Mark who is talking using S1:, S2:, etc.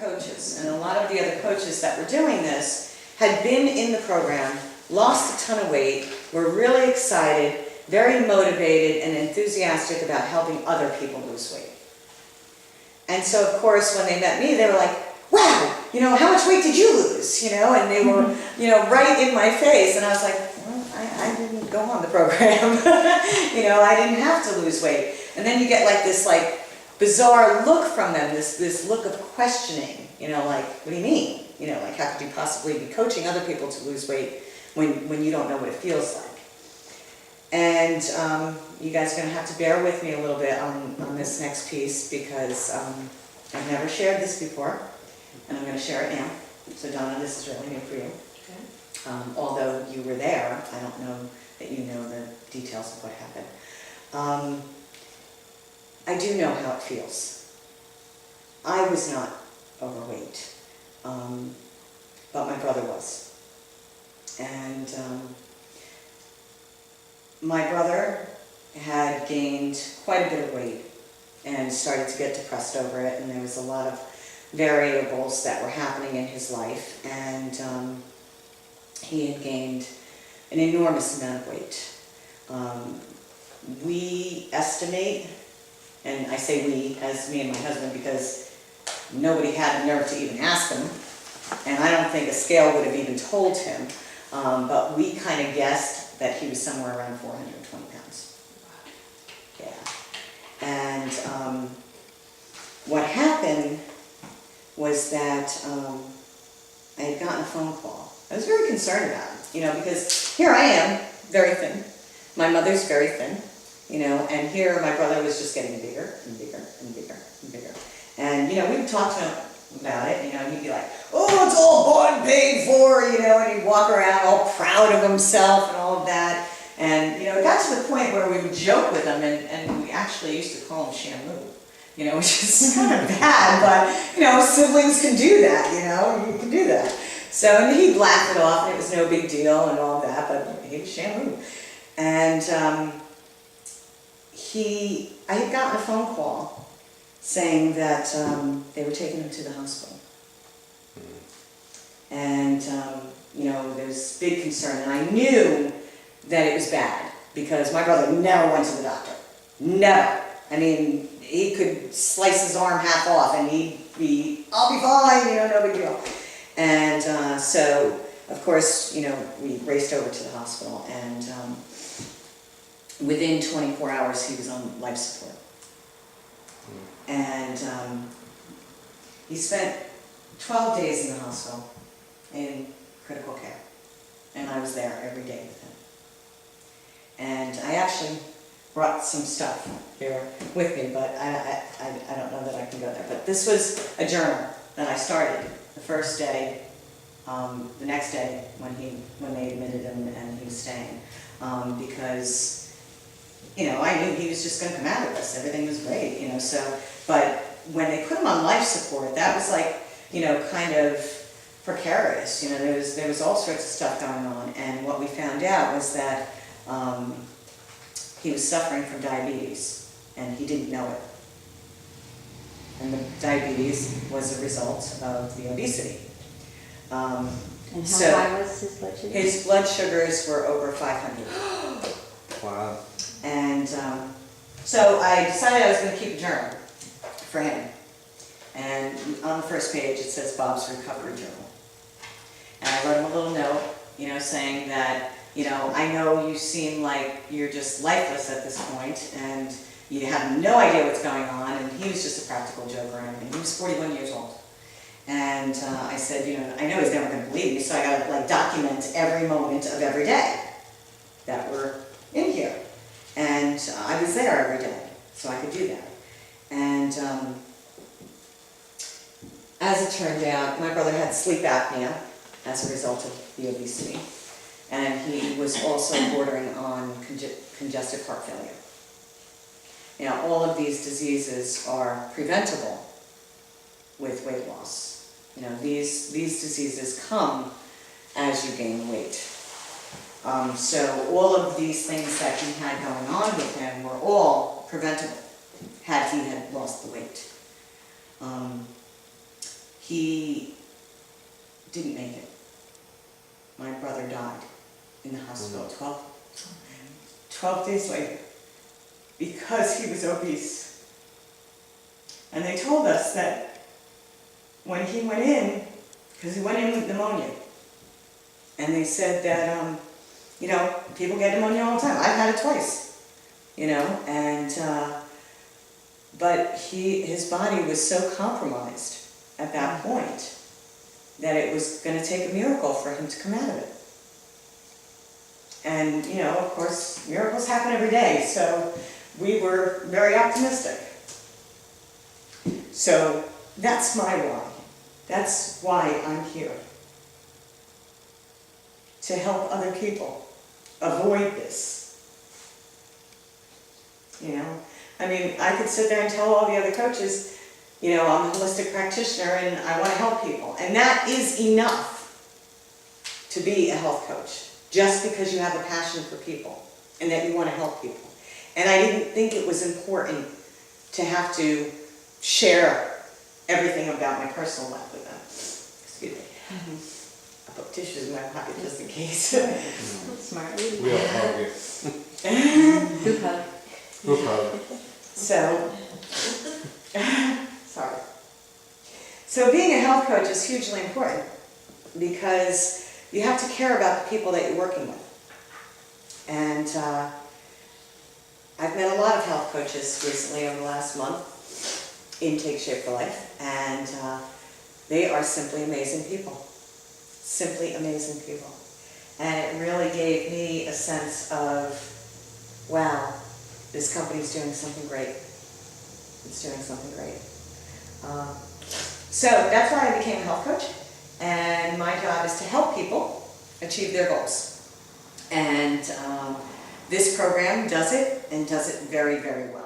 S1: coaches, and a lot of the other coaches that were doing this had been in the program, lost a ton of weight, were really excited, very motivated and enthusiastic about helping other people lose weight. And so, of course, when they met me, they were like, wow, how much weight did you lose? And they were, right in my face. And I was like, well, I didn't go on the program. I didn't have to lose weight. And then you get like this bizarre look from them, this look of questioning, like, what do you mean? Like, how could you possibly be coaching other people to lose weight when you don't know what it feels like? And you guys are going to have to bear with me a little bit on this next piece, because I've never shared this before, and I'm going to share it now. So Donna, this is really new for you. Okay. Although you were there, I don't know that you know the details of what happened. I do know how it feels. I was not overweight, but my brother was. And my brother had gained quite a bit of weight and started to get depressed over it, and there was a lot of variables that were happening in his life, and he had gained an enormous amount of weight. We estimate, and I say we as me and my husband because nobody had the nerve to even ask him, and I don't think a scale would have even told him, but we kind of guessed that he was somewhere around 420 pounds. Yeah. And what happened was that I had gotten a phone call. I was very concerned about it, because here I am, very thin. My mother's very thin, and here my brother was just getting bigger and bigger and bigger and bigger. And, we would talk to him about it, and he'd be like, oh, it's all bought and paid for, and he'd walk around all proud of himself and all of that. And, it got to the point where we would joke with him, and we actually used to call him Shamu, which is kind of bad, but, siblings can do that, you can do that. So, and he'd laugh it off, and it was no big deal and all that, but he was Shamu. And I had gotten a phone call saying that they were taking him to the hospital. And, there was big concern, and I knew that it was bad, because my brother never went to the doctor. Never. I mean, he could slice his arm half off, and he'd be, I'll be fine, no big deal. And so, of course, we raced over to the hospital, and within 24 hours, he was on life support. And he spent 12 days in the hospital in critical care, and I was there every day with him. And I actually brought some stuff here with me, but I don't know that I can go there. But this was a journal that I started the first day, the next day when they admitted him and he was staying, because I knew he was just going to come out of this. Everything was great, so. But when they put him on life support, that was like, kind of precarious. There was all sorts of stuff going on, and what we found out was that he was suffering from diabetes, and he didn't know it. And the diabetes was a result of the obesity.
S2: And how high was his blood sugar?
S1: His blood sugars were over 500.
S3: Wow.
S1: And so I decided I was going to keep a journal for him. And on the first page it says Bob's Recovery Journal. And I wrote him a little note, saying that, I know you seem like you're just lifeless at this point, and you have no idea what's going on, and he was just a practical joker, and he was 41 years old. And I said, I know he's never going to believe me, so I got to document every moment of every day that we're in here. And I was there every day, so I could do that. And as it turned out, my brother had sleep apnea as a result of the obesity. And he was also bordering on congestive heart failure. All of these diseases are preventable with weight loss. These diseases come as you gain weight. So all of these things that he had going on with him were all preventable had he had lost the weight. he didn't make it. My brother died in the hospital 12 days later because he was obese. And they told us that when he went in, because he went in with pneumonia, and they said that, you know, people get pneumonia all the time. I've had it twice, you know, and, but his body was so compromised at that point that it was going to take a miracle for him to come out of it. And, you know, of course, miracles happen every day, so we were very optimistic. So that's my why. That's why I'm here. To help other people avoid this. You know? I mean, I could sit there and tell all the other coaches, you know, I'm a holistic practitioner and I want to help people. And that is enough to be a health coach, just because you have a passion for people and that you want to help people. And I didn't think it was important to have to share everything about my personal life with them. Excuse me. I put tissues in my pocket just in case.
S2: Smart.
S3: We all hug it.
S2: Group hug.
S3: Group hug.
S1: So, sorry. So being a health coach is hugely important because you have to care about the people that you're working with. And I've met a lot of health coaches recently over the last month in Take Shape for Life, and they are simply amazing people. Simply amazing people. And it really gave me a sense of, wow, this company's doing something great. It's doing something great. So that's why I became a health coach, and my job is to help people achieve their goals. And this program does it, and does it very, very well.